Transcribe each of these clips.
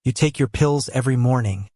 You take your pills every morning,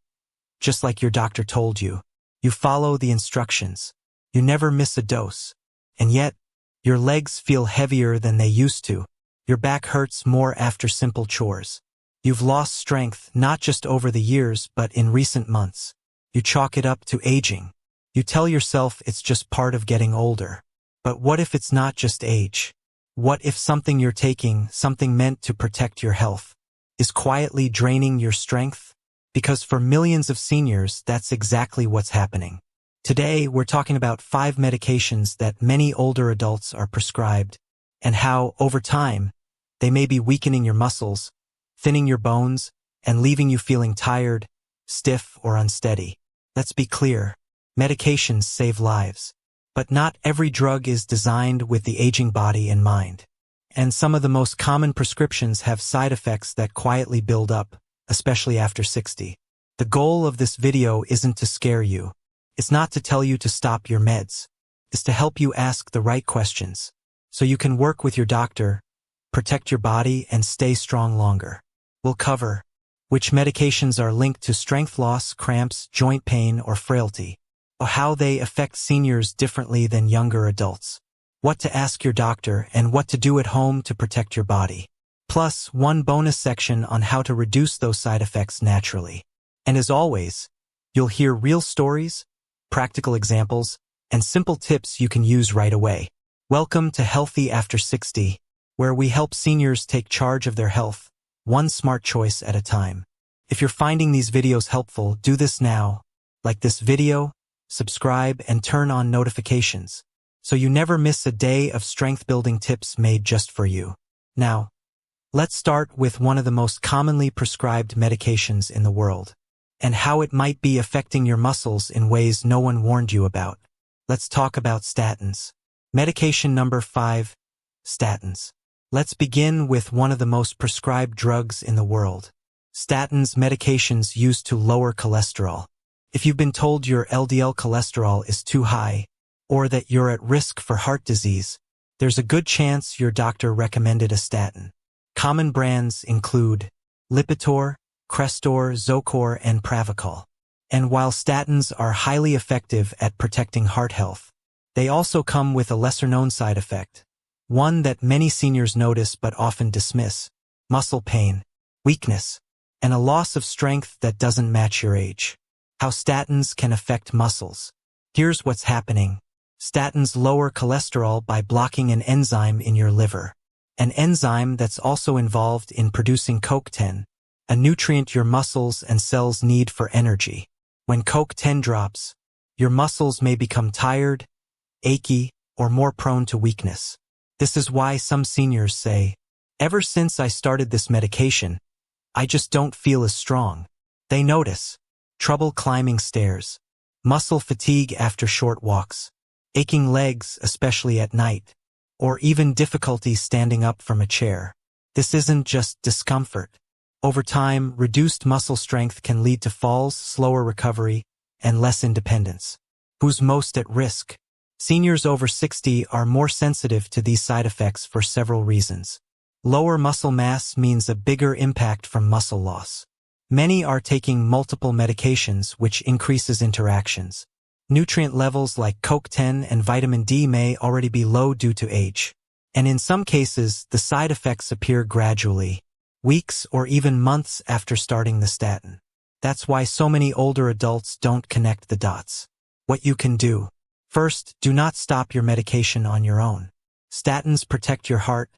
just like your doctor told you. You follow the instructions. You never miss a dose. And yet, your legs feel heavier than they used to. Your back hurts more after simple chores. You've lost strength not just over the years but in recent months. You chalk it up to aging. You tell yourself it's just part of getting older. But what if it's not just age? What if something you're taking, something meant to protect your health, is quietly draining your strength? Because for millions of seniors, that's exactly what's happening. Today, we're talking about 5 medications that many older adults are prescribed, and how, over time, they may be weakening your muscles, thinning your bones, and leaving you feeling tired, stiff, or unsteady. Let's be clear, medications save lives. But not every drug is designed with the aging body in mind. And some of the most common prescriptions have side effects that quietly build up, especially after 60. The goal of this video isn't to scare you. It's not to tell you to stop your meds. It's to help you ask the right questions, so you can work with your doctor, protect your body, and stay strong longer. We'll cover which medications are linked to strength loss, cramps, joint pain, or frailty, or how they affect seniors differently than younger adults, what to ask your doctor, and what to do at home to protect your body. Plus, one bonus section on how to reduce those side effects naturally. And as always, you'll hear real stories, practical examples, and simple tips you can use right away. Welcome to Healthy After 60, where we help seniors take charge of their health, one smart choice at a time. If you're finding these videos helpful, do this now. Like this video, subscribe, and turn on notifications, so you never miss a day of strength-building tips made just for you. Now, let's start with one of the most commonly prescribed medications in the world, and how it might be affecting your muscles in ways no one warned you about. Let's talk about statins. Medication number 5, statins. Let's begin with one of the most prescribed drugs in the world. Statins, medications used to lower cholesterol. If you've been told your LDL cholesterol is too high, or that you're at risk for heart disease, there's a good chance your doctor recommended a statin. Common brands include Lipitor, Crestor, Zocor, and Pravachol. And while statins are highly effective at protecting heart health, they also come with a lesser-known side effect, one that many seniors notice but often dismiss: muscle pain, weakness, and a loss of strength that doesn't match your age. How statins can affect muscles. Here's what's happening. Statins lower cholesterol by blocking an enzyme in your liver, an enzyme that's also involved in producing CoQ10, a nutrient your muscles and cells need for energy. When CoQ10 drops, your muscles may become tired, achy, or more prone to weakness. This is why some seniors say, "Ever since I started this medication, I just don't feel as strong." They notice trouble climbing stairs, muscle fatigue after short walks, aching legs especially at night, or even difficulty standing up from a chair. This isn't just discomfort. Over time, reduced muscle strength can lead to falls, slower recovery, and less independence. Who's most at risk? Seniors over 60 are more sensitive to these side effects for several reasons. Lower muscle mass means a bigger impact from muscle loss. Many are taking multiple medications, which increases interactions. Nutrient levels like CoQ10 and vitamin D may already be low due to age. And in some cases, the side effects appear gradually, weeks or even months after starting the statin. That's why so many older adults don't connect the dots. What you can do. First, do not stop your medication on your own. Statins protect your heart,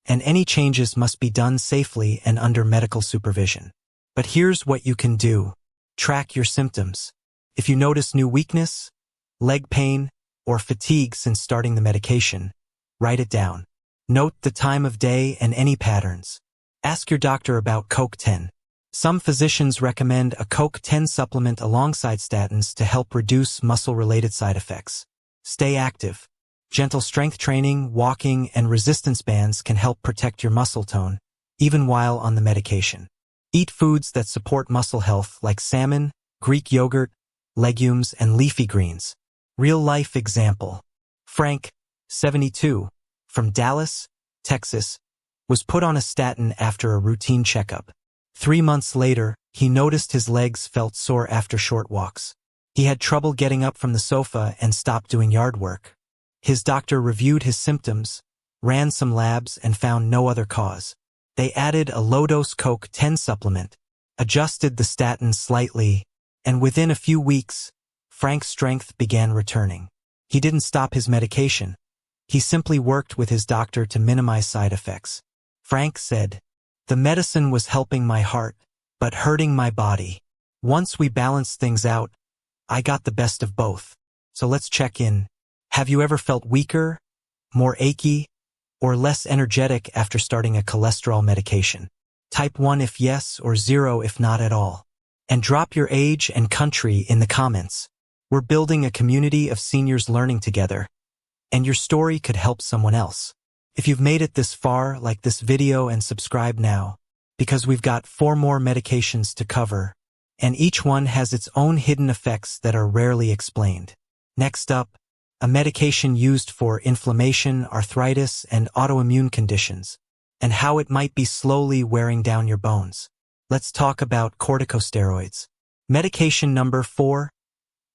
and any changes must be done safely and under medical supervision. But here's what you can do. Track your symptoms. If you notice new weakness, leg pain, or fatigue since starting the medication, write it down. Note the time of day and any patterns. Ask your doctor about CoQ10. Some physicians recommend a CoQ10 supplement alongside statins to help reduce muscle-related side effects. Stay active. Gentle strength training, walking, and resistance bands can help protect your muscle tone, even while on the medication. Eat foods that support muscle health like salmon, Greek yogurt, legumes, and leafy greens. Real-life example. Frank, 72, from Dallas, Texas, was put on a statin after a routine checkup. 3 months later, he noticed his legs felt sore after short walks. He had trouble getting up from the sofa and stopped doing yard work. His doctor reviewed his symptoms, ran some labs, and found no other cause. They added a low-dose CoQ10 supplement, adjusted the statins slightly, and within a few weeks, Frank's strength began returning. He didn't stop his medication. He simply worked with his doctor to minimize side effects. Frank said, "The medicine was helping my heart, but hurting my body. Once we balanced things out, I got the best of both." So let's check in. Have you ever felt weaker, more achy, or less energetic after starting a cholesterol medication? Type 1 if yes or 0 if not at all. And drop your age and country in the comments. We're building a community of seniors learning together, and your story could help someone else. If you've made it this far, like this video and subscribe now, because we've got 4 more medications to cover, and each one has its own hidden effects that are rarely explained. Next up, a medication used for inflammation, arthritis, and autoimmune conditions, and how it might be slowly wearing down your bones. Let's talk about corticosteroids. Medication number 4,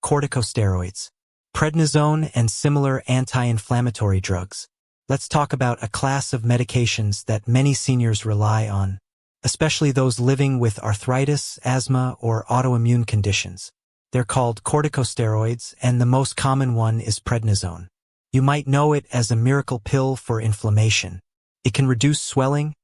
corticosteroids. Prednisone and similar anti-inflammatory drugs. Let's talk about a class of medications that many seniors rely on, especially those living with arthritis, asthma, or autoimmune conditions. They're called corticosteroids, and the most common one is prednisone. You might know it as a miracle pill for inflammation. It can reduce swelling,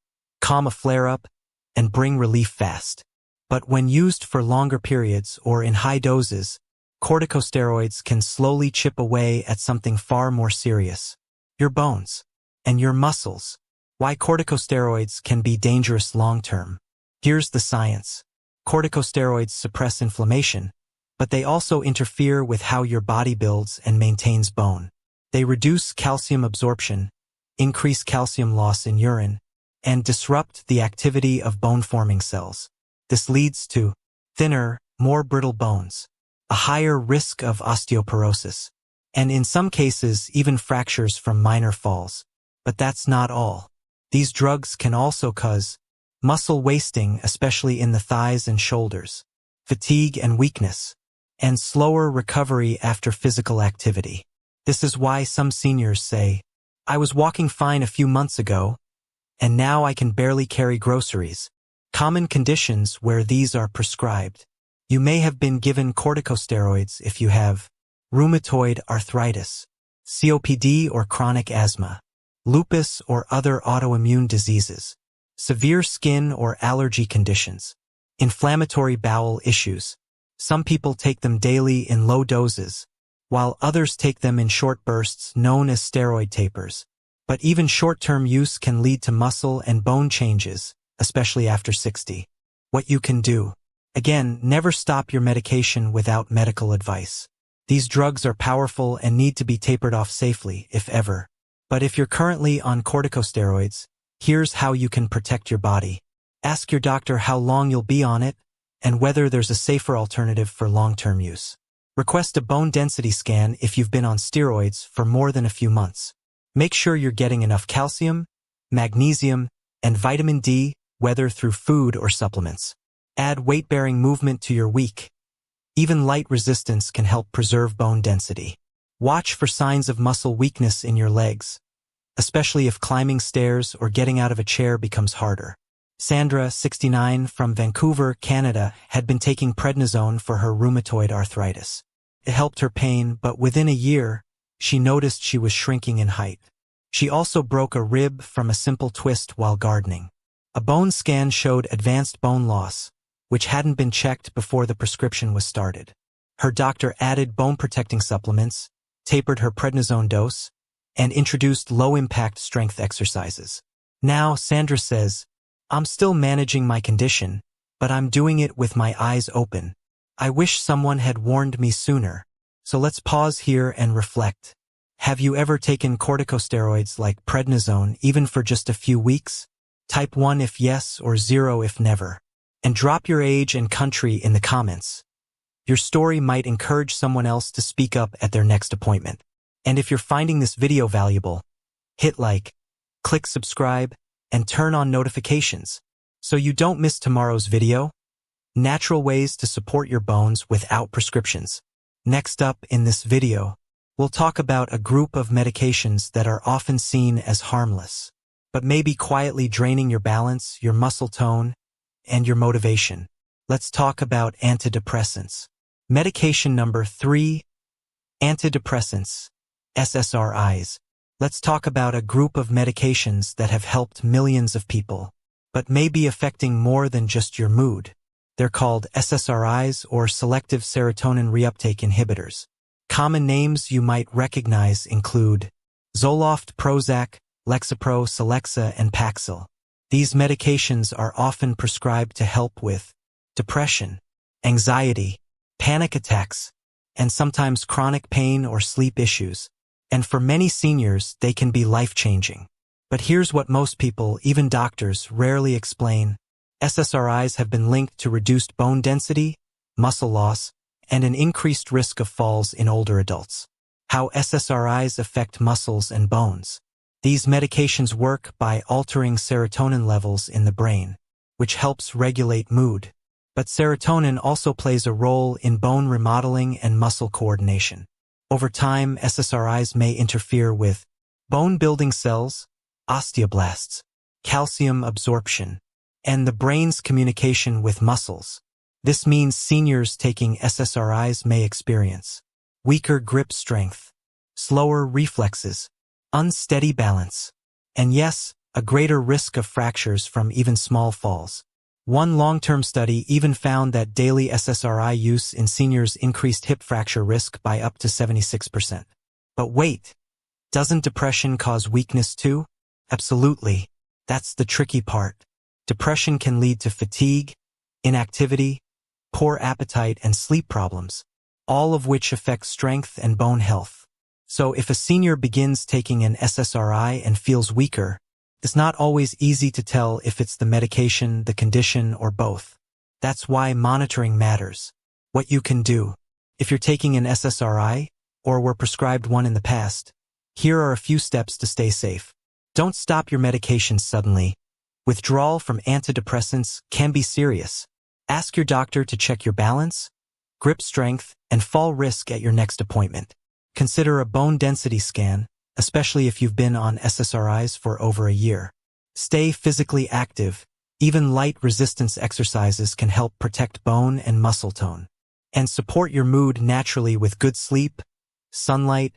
calm a flare-up, and bring relief fast. But when used for longer periods or in high doses, corticosteroids can slowly chip away at something far more serious: your bones and your muscles. Why corticosteroids can be dangerous long-term. Here's the science. Corticosteroids suppress inflammation, but they also interfere with how your body builds and maintains bone. They reduce calcium absorption, increase calcium loss in urine, and disrupt the activity of bone-forming cells. This leads to thinner, more brittle bones, a higher risk of osteoporosis, and in some cases even fractures from minor falls. But that's not all. These drugs can also cause muscle wasting, especially in the thighs and shoulders, fatigue and weakness, and slower recovery after physical activity. This is why some seniors say, "I was walking fine a few months ago, and now I can barely carry groceries." Common conditions where these are prescribed. You may have been given corticosteroids if you have rheumatoid arthritis, COPD or chronic asthma, lupus or other autoimmune diseases, severe skin or allergy conditions, inflammatory bowel issues. Some people take them daily in low doses, while others take them in short bursts known as steroid tapers. But even short-term use can lead to muscle and bone changes, especially after 60. What you can do. Again, never stop your medication without medical advice. These drugs are powerful and need to be tapered off safely, if ever. But if you're currently on corticosteroids, here's how you can protect your body. Ask your doctor how long you'll be on it, and whether there's a safer alternative for long-term use. Request a bone density scan if you've been on steroids for more than a few months. Make sure you're getting enough calcium, magnesium, and vitamin D, whether through food or supplements. Add weight-bearing movement to your week. Even light resistance can help preserve bone density. Watch for signs of muscle weakness in your legs, especially if climbing stairs or getting out of a chair becomes harder. Sandra, 69, from Vancouver, Canada, had been taking prednisone for her rheumatoid arthritis. It helped her pain, but within a year, she noticed she was shrinking in height. She also broke a rib from a simple twist while gardening. A bone scan showed advanced bone loss, which hadn't been checked before the prescription was started. Her doctor added bone-protecting supplements, tapered her prednisone dose, and introduced low-impact strength exercises. Now, Sandra says, "I'm still managing my condition, but I'm doing it with my eyes open. I wish someone had warned me sooner." So let's pause here and reflect. Have you ever taken corticosteroids like prednisone even for just a few weeks? Type 1 if yes or 0 if never. And drop your age and country in the comments. Your story might encourage someone else to speak up at their next appointment. And if you're finding this video valuable, hit like, click subscribe, and turn on notifications. So you don't miss tomorrow's video? Natural ways to support your bones without prescriptions. Next up in this video, we'll talk about a group of medications that are often seen as harmless, but may be quietly draining your balance, your muscle tone, and your motivation. Let's talk about antidepressants. Medication number 3, antidepressants, SSRIs. Let's talk about a group of medications that have helped millions of people, but may be affecting more than just your mood. They're called SSRIs, or selective serotonin reuptake inhibitors. Common names you might recognize include Zoloft, Prozac, Lexapro, Celexa, and Paxil. These medications are often prescribed to help with depression, anxiety, panic attacks, and sometimes chronic pain or sleep issues. And for many seniors, they can be life-changing. But here's what most people, even doctors, rarely explain. SSRIs have been linked to reduced bone density, muscle loss, and an increased risk of falls in older adults. How SSRIs affect muscles and bones. These medications work by altering serotonin levels in the brain, which helps regulate mood. But serotonin also plays a role in bone remodeling and muscle coordination. Over time, SSRIs may interfere with bone-building cells, osteoblasts, calcium absorption, and the brain's communication with muscles. This means seniors taking SSRIs may experience weaker grip strength, slower reflexes, unsteady balance, and yes, a greater risk of fractures from even small falls. One long-term study even found that daily SSRI use in seniors increased hip fracture risk by up to 76%. But wait, doesn't depression cause weakness too? Absolutely. That's the tricky part. Depression can lead to fatigue, inactivity, poor appetite, and sleep problems, all of which affect strength and bone health. So if a senior begins taking an SSRI and feels weaker, it's not always easy to tell if it's the medication, the condition, or both. That's why monitoring matters. What you can do. If you're taking an SSRI, or were prescribed one in the past, here are a few steps to stay safe. Don't stop your medications suddenly. Withdrawal from antidepressants can be serious. Ask your doctor to check your balance, grip strength, and fall risk at your next appointment. Consider a bone density scan, especially if you've been on SSRIs for over a year. Stay physically active. Even light resistance exercises can help protect bone and muscle tone. And support your mood naturally with good sleep, sunlight,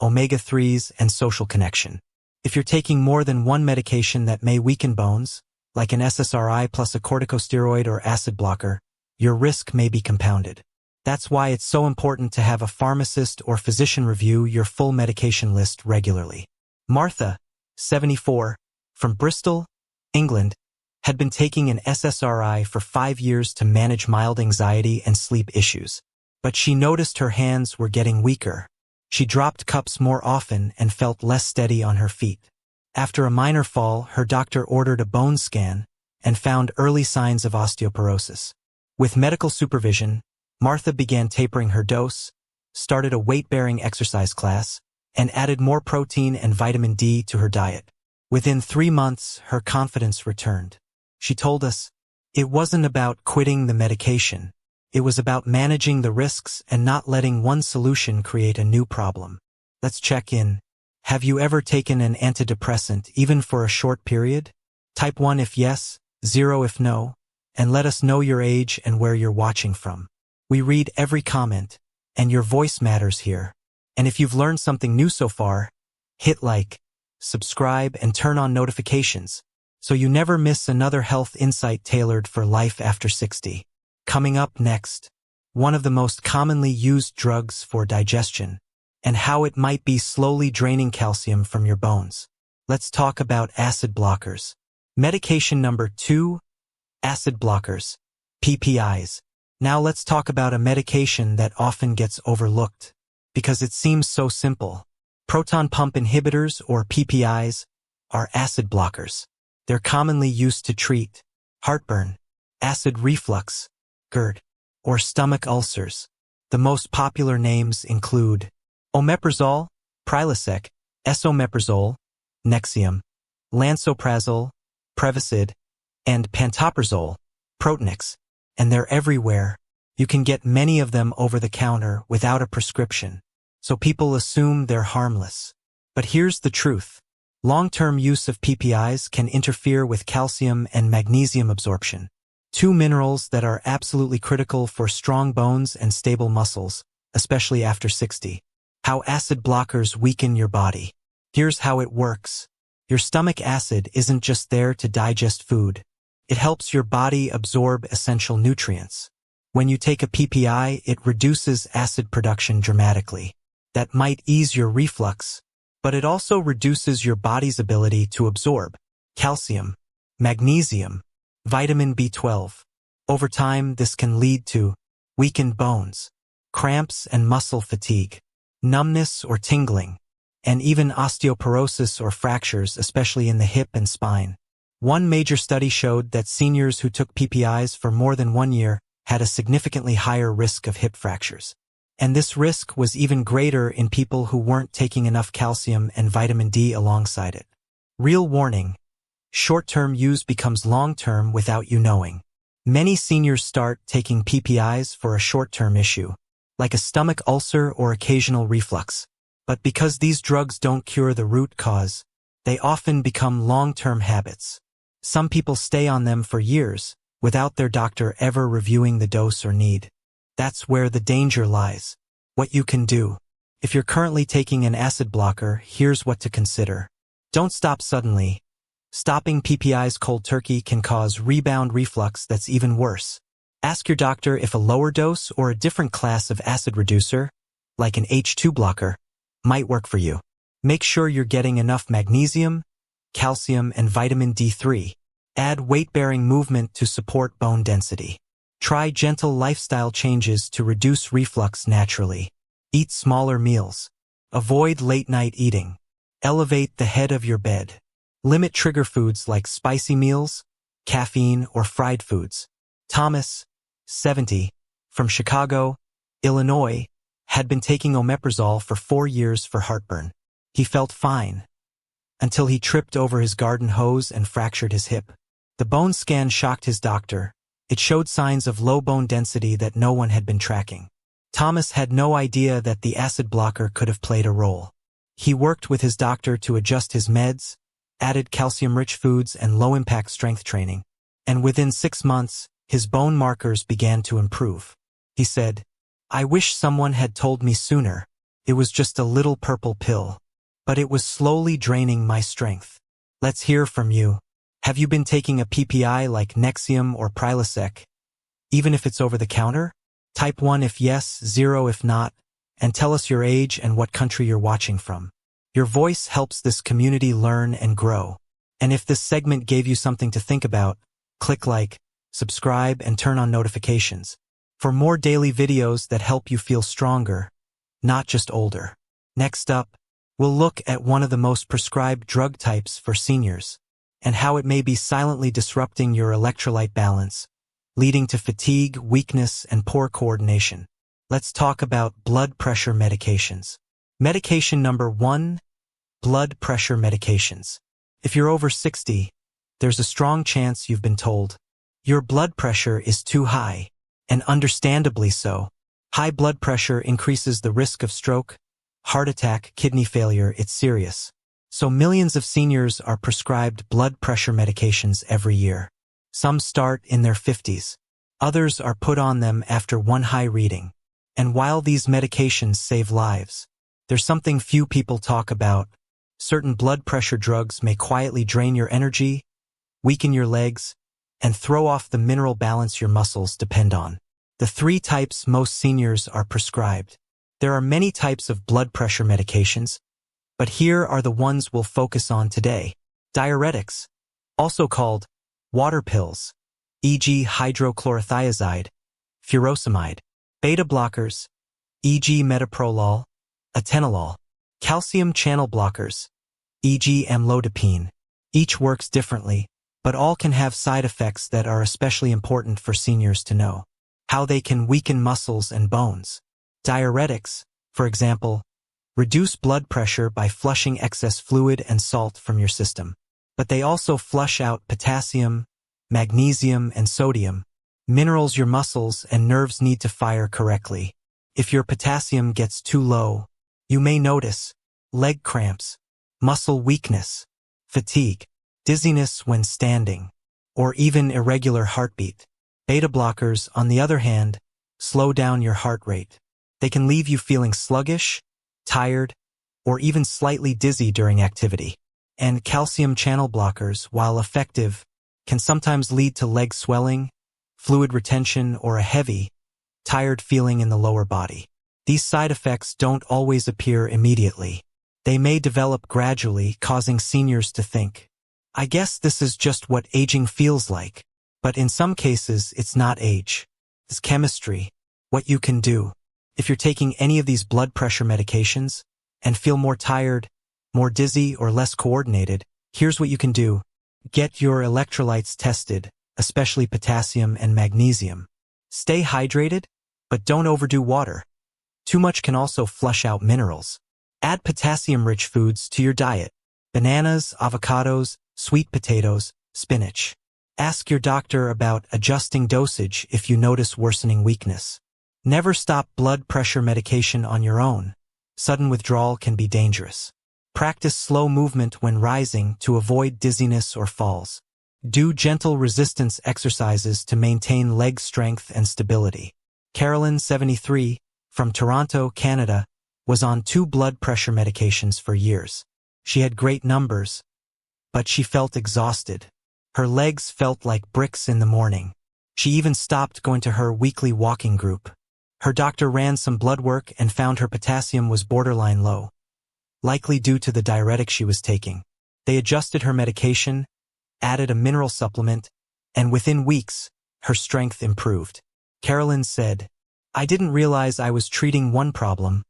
omega-3s, and social connection. If you're taking more than one medication that may weaken bones, like an SSRI plus a corticosteroid or acid blocker, your risk may be compounded. That's why it's so important to have a pharmacist or physician review your full medication list regularly. Martha, 74, from Bristol, England, had been taking an SSRI for 5 years to manage mild anxiety and sleep issues. But she noticed her hands were getting weaker. She dropped cups more often and felt less steady on her feet. After a minor fall, her doctor ordered a bone scan and found early signs of osteoporosis. With medical supervision, Martha began tapering her dose, started a weight-bearing exercise class, and added more protein and vitamin D to her diet. Within 3 months, her confidence returned. She told us, "It wasn't about quitting the medication. It was about managing the risks and not letting one solution create a new problem." Let's check in. Have you ever taken an antidepressant, even for a short period? Type 1 if yes, 0 if no, and let us know your age and where you're watching from. We read every comment, and your voice matters here. And if you've learned something new so far, hit like, subscribe, and turn on notifications, so you never miss another health insight tailored for life after 60. Coming up next, one of the most commonly used drugs for digestion, and how it might be slowly draining calcium from your bones. Let's talk about acid blockers. Medication number 2, acid blockers, PPIs. Now let's talk about a medication that often gets overlooked, because it seems so simple. Proton pump inhibitors, or PPIs, are acid blockers. They're commonly used to treat heartburn, acid reflux, GERD, or stomach ulcers. The most popular names include omeprazole, Prilosec, esomeprazole, Nexium, lansoprazole, Prevacid, and pantoprazole, Protonix, and they're everywhere. You can get many of them over the counter without a prescription, so people assume they're harmless. But here's the truth. Long-term use of PPIs can interfere with calcium and magnesium absorption, two minerals that are absolutely critical for strong bones and stable muscles, especially after 60. How acid blockers weaken your body. Here's how it works. Your stomach acid isn't just there to digest food. It helps your body absorb essential nutrients. When you take a PPI, it reduces acid production dramatically. That might ease your reflux, but it also reduces your body's ability to absorb calcium, magnesium, vitamin B12. Over time, this can lead to weakened bones, cramps and muscle fatigue, numbness or tingling, and even osteoporosis or fractures, especially in the hip and spine. One major study showed that seniors who took PPIs for more than 1 year had a significantly higher risk of hip fractures. And this risk was even greater in people who weren't taking enough calcium and vitamin D alongside it. Real warning: short-term use becomes long-term without you knowing. Many seniors start taking PPIs for a short-term issue, like a stomach ulcer or occasional reflux. But because these drugs don't cure the root cause, they often become long-term habits. Some people stay on them for years, without their doctor ever reviewing the dose or need. That's where the danger lies. What you can do. If you're currently taking an acid blocker, here's what to consider. Don't stop suddenly. Stopping PPIs cold turkey can cause rebound reflux that's even worse. Ask your doctor if a lower dose or a different class of acid reducer, like an H2 blocker, might work for you. Make sure you're getting enough magnesium, calcium, and vitamin D3. Add weight-bearing movement to support bone density. Try gentle lifestyle changes to reduce reflux naturally. Eat smaller meals. Avoid late-night eating. Elevate the head of your bed. Limit trigger foods like spicy meals, caffeine, or fried foods. Thomas, 70, from Chicago, Illinois, had been taking omeprazole for 4 years for heartburn. He felt fine, until he tripped over his garden hose and fractured his hip. The bone scan shocked his doctor. It showed signs of low bone density that no one had been tracking. Thomas had no idea that the acid blocker could have played a role. He worked with his doctor to adjust his meds, added calcium-rich foods and low-impact strength training, and within 6 months, his bone markers began to improve. He said, "I wish someone had told me sooner. It was just a little purple pill, but it was slowly draining my strength." Let's hear from you. Have you been taking a PPI like Nexium or Prilosec, even if it's over the counter? Type 1 if yes, 0 if not, and tell us your age and what country you're watching from. Your voice helps this community learn and grow. And if this segment gave you something to think about, click like, subscribe, and turn on notifications for more daily videos that help you feel stronger, not just older. Next up, we'll look at one of the most prescribed drug types for seniors, and how it may be silently disrupting your electrolyte balance, leading to fatigue, weakness, and poor coordination. Let's talk about blood pressure medications. Medication number 1, blood pressure medications. If you're over 60, there's a strong chance you've been told, your blood pressure is too high, and understandably so. High blood pressure increases the risk of stroke, heart attack, kidney failure. It's serious. So millions of seniors are prescribed blood pressure medications every year. Some start in their 50s. Others are put on them after one high reading. And while these medications save lives, there's something few people talk about. Certain blood pressure drugs may quietly drain your energy, weaken your legs, and throw off the mineral balance your muscles depend on. The 3 types most seniors are prescribed. There are many types of blood pressure medications, but here are the ones we'll focus on today. Diuretics, also called water pills, e.g. hydrochlorothiazide, furosemide. Beta blockers, e.g. metoprolol, atenolol. Calcium channel blockers, e.g. amlodipine. Each works differently, but all can have side effects that are especially important for seniors to know. How they can weaken muscles and bones. Diuretics, for example, reduce blood pressure by flushing excess fluid and salt from your system. But they also flush out potassium, magnesium, and sodium, minerals your muscles and nerves need to fire correctly. If your potassium gets too low, you may notice leg cramps, muscle weakness, fatigue, dizziness when standing, or even irregular heartbeat. Beta blockers, on the other hand, slow down your heart rate. They can leave you feeling sluggish, tired, or even slightly dizzy during activity. And calcium channel blockers, while effective, can sometimes lead to leg swelling, fluid retention, or a heavy, tired feeling in the lower body. These side effects don't always appear immediately. They may develop gradually, causing seniors to think, "I guess this is just what aging feels like." But in some cases, it's not age. It's chemistry. What you can do. If you're taking any of these blood pressure medications and feel more tired, more dizzy, or less coordinated, here's what you can do. Get your electrolytes tested, especially potassium and magnesium. Stay hydrated, but don't overdo water. Too much can also flush out minerals. Add potassium-rich foods to your diet. Bananas, avocados, sweet potatoes, spinach. Ask your doctor about adjusting dosage if you notice worsening weakness. Never stop blood pressure medication on your own. Sudden withdrawal can be dangerous. Practice slow movement when rising to avoid dizziness or falls. Do gentle resistance exercises to maintain leg strength and stability. Carolyn, 73, from Toronto, Canada, was on 2 blood pressure medications for years. She had great numbers, but she felt exhausted. Her legs felt like bricks in the morning. She even stopped going to her weekly walking group. Her doctor ran some blood work and found her potassium was borderline low, likely due to the diuretic she was taking. They adjusted her medication, added a mineral supplement, and within weeks, her strength improved. Carolyn said, "I didn't realize I was treating one problem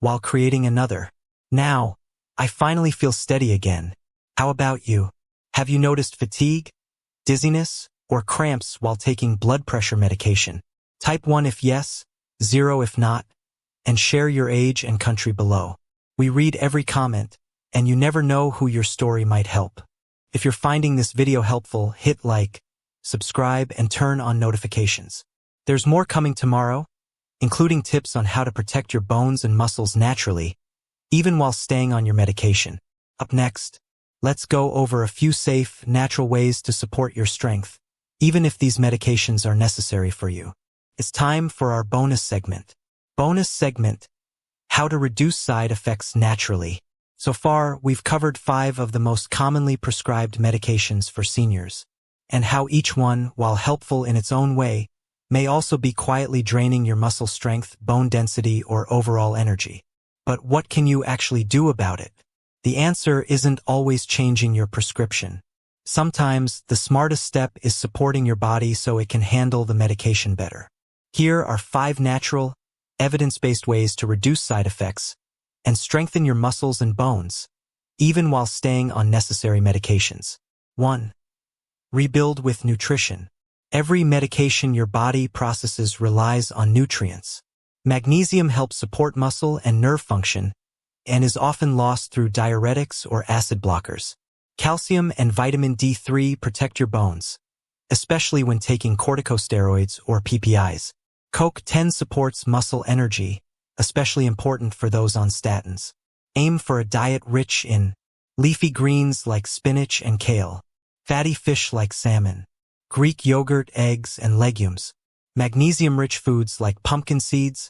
while creating another. Now, I finally feel steady again." How about you? Have you noticed fatigue, dizziness, or cramps while taking blood pressure medication? Type 1 if yes, 0 if not, and share your age and country below. We read every comment, and you never know who your story might help. If you're finding this video helpful, hit like, subscribe, and turn on notifications. There's more coming tomorrow, including tips on how to protect your bones and muscles naturally, even while staying on your medication. Up next, let's go over a few safe, natural ways to support your strength, even if these medications are necessary for you. It's time for our bonus segment. Bonus segment, how to reduce side effects naturally. So far, we've covered 5 of the most commonly prescribed medications for seniors, and how each one, while helpful in its own way, may also be quietly draining your muscle strength, bone density, or overall energy. But what can you actually do about it? The answer isn't always changing your prescription. Sometimes, the smartest step is supporting your body so it can handle the medication better. Here are 5 natural, evidence-based ways to reduce side effects and strengthen your muscles and bones, even while staying on necessary medications. 1. Rebuild with nutrition. Every medication your body processes relies on nutrients. Magnesium helps support muscle and nerve function and is often lost through diuretics or acid blockers. Calcium and vitamin D3 protect your bones, especially when taking corticosteroids or PPIs. CoQ10 supports muscle energy, especially important for those on statins. Aim for a diet rich in leafy greens like spinach and kale, fatty fish like salmon, Greek yogurt, eggs, and legumes, magnesium-rich foods like pumpkin seeds,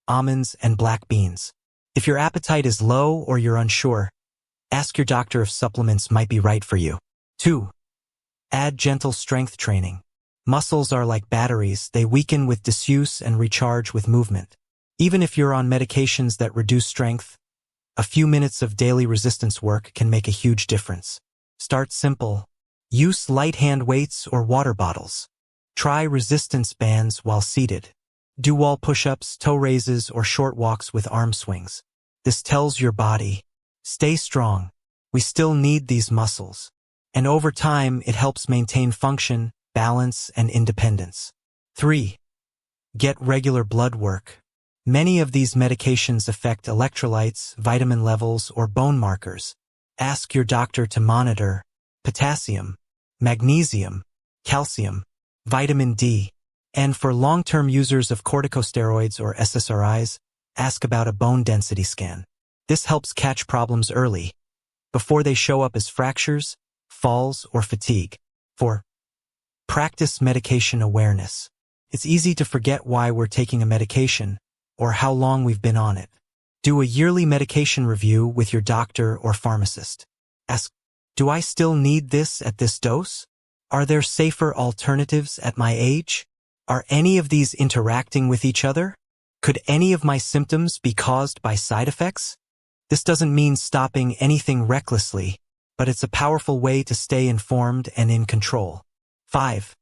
almonds, and black beans. If your appetite is low or you're unsure, ask your doctor if supplements might be right for you. 2. Add gentle strength training. Muscles are like batteries, they weaken with disuse and recharge with movement. Even if you're on medications that reduce strength, a few minutes of daily resistance work can make a huge difference. Start simple. Use light hand weights or water bottles. Try resistance bands while seated. Do wall push-ups, toe raises, or short walks with arm swings. This tells your body, stay strong. We still need these muscles. And over time, it helps maintain function, balance, and independence. 3. Get regular blood work. Many of these medications affect electrolytes, vitamin levels, or bone markers. Ask your doctor to monitor potassium, magnesium, calcium, vitamin D. And for long-term users of corticosteroids or SSRIs, ask about a bone density scan. This helps catch problems early, before they show up as fractures, falls, or fatigue. 4. Practice medication awareness. It's easy to forget why we're taking a medication, or how long we've been on it. Do a yearly medication review with your doctor or pharmacist. Ask, do I still need this at this dose? Are there safer alternatives at my age? Are any of these interacting with each other? Could any of my symptoms be caused by side effects? This doesn't mean stopping anything recklessly, but it's a powerful way to stay informed and in control. 5.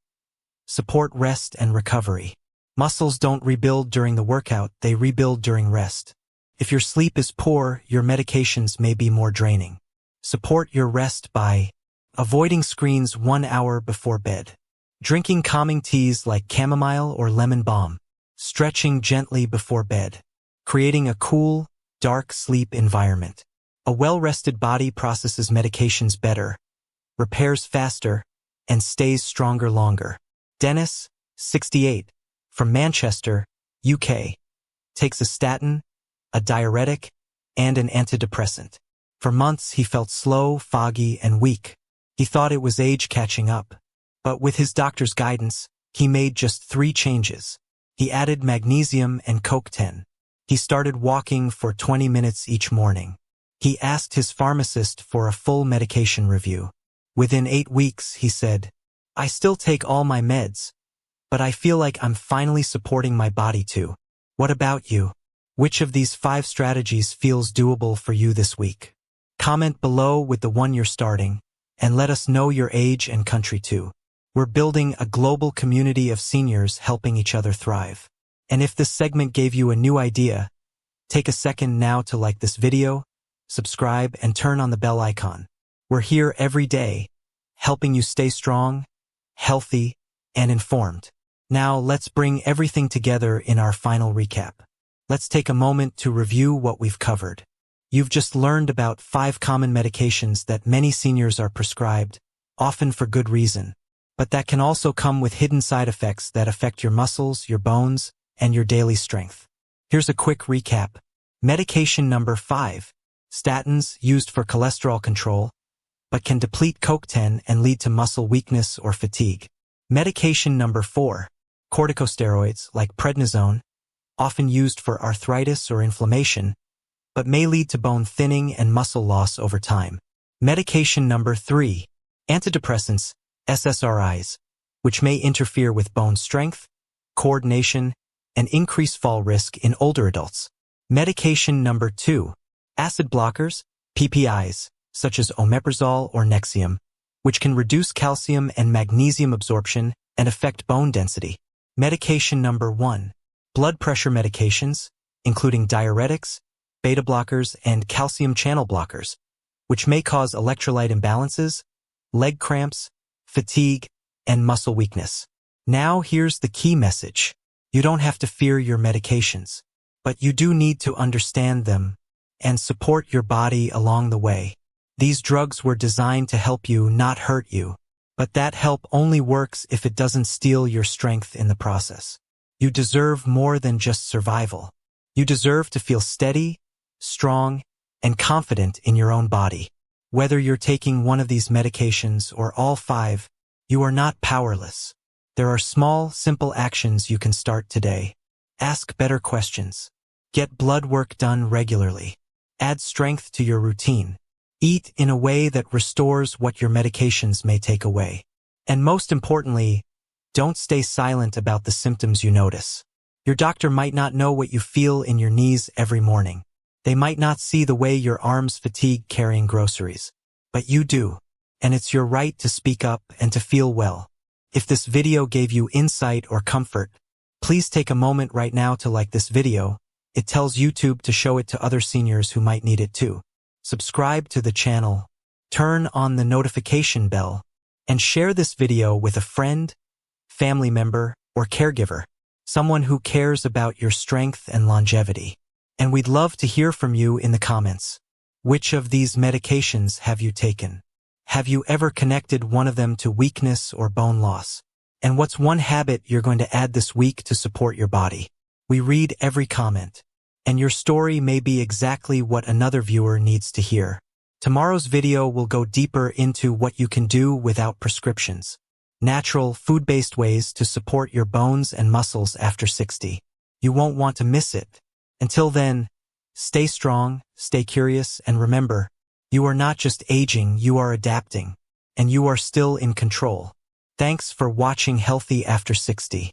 Support rest and recovery. Muscles don't rebuild during the workout, they rebuild during rest. If your sleep is poor, your medications may be more draining. Support your rest by avoiding screens 1 hour before bed, drinking calming teas like chamomile or lemon balm, stretching gently before bed, creating a cool, dark sleep environment. A well-rested body processes medications better, repairs faster, and stays stronger longer. Dennis, 68, from Manchester, UK, takes a statin, a diuretic, and an antidepressant. For months he felt slow, foggy, and weak. He thought it was age catching up. But with his doctor's guidance, he made just 3 changes. He added magnesium and CoQ10. He started walking for 20 minutes each morning. He asked his pharmacist for a full medication review. Within 8 weeks, he said, I still take all my meds, but I feel like I'm finally supporting my body too. What about you? Which of these 5 strategies feels doable for you this week? Comment below with the one you're starting, and let us know your age and country too. We're building a global community of seniors helping each other thrive. And if this segment gave you a new idea, take a second now to like this video, subscribe, and turn on the bell icon. We're here every day, helping you stay strong, healthy, and informed. Now let's bring everything together in our final recap. Let's take a moment to review what we've covered. You've just learned about 5 common medications that many seniors are prescribed, often for good reason, but that can also come with hidden side effects that affect your muscles, your bones, and your daily strength. Here's a quick recap. Medication number 5, statins used for cholesterol control, but can deplete CoQ10 and lead to muscle weakness or fatigue. Medication number 4, corticosteroids like prednisone, often used for arthritis or inflammation, but may lead to bone thinning and muscle loss over time. Medication number 3, antidepressants, SSRIs, which may interfere with bone strength, coordination, and increase fall risk in older adults. Medication number 2, acid blockers, PPIs, such as omeprazole or Nexium, which can reduce calcium and magnesium absorption and affect bone density. Medication number 1, blood pressure medications, including diuretics, beta blockers, and calcium channel blockers, which may cause electrolyte imbalances, leg cramps, fatigue, and muscle weakness. Now here's the key message. You don't have to fear your medications, but you do need to understand them and support your body along the way. These drugs were designed to help you, not hurt you, but that help only works if it doesn't steal your strength in the process. You deserve more than just survival. You deserve to feel steady, strong, and confident in your own body. Whether you're taking one of these medications or all 5, you are not powerless. There are small, simple actions you can start today. Ask better questions. Get blood work done regularly. Add strength to your routine. Eat in a way that restores what your medications may take away. And most importantly, don't stay silent about the symptoms you notice. Your doctor might not know what you feel in your knees every morning. They might not see the way your arms fatigue carrying groceries. But you do. And it's your right to speak up and to feel well. If this video gave you insight or comfort, please take a moment right now to like this video. It tells YouTube to show it to other seniors who might need it too. Subscribe to the channel, turn on the notification bell, and share this video with a friend, family member, or caregiver, someone who cares about your strength and longevity. And we'd love to hear from you in the comments. Which of these medications have you taken? Have you ever connected one of them to weakness or bone loss? And what's one habit you're going to add this week to support your body? We read every comment, and your story may be exactly what another viewer needs to hear. Tomorrow's video will go deeper into what you can do without prescriptions. Natural, food-based ways to support your bones and muscles after 60. You won't want to miss it. Until then, stay strong, stay curious, and remember, you are not just aging, you are adapting, and you are still in control. Thanks for watching Healthy After 60.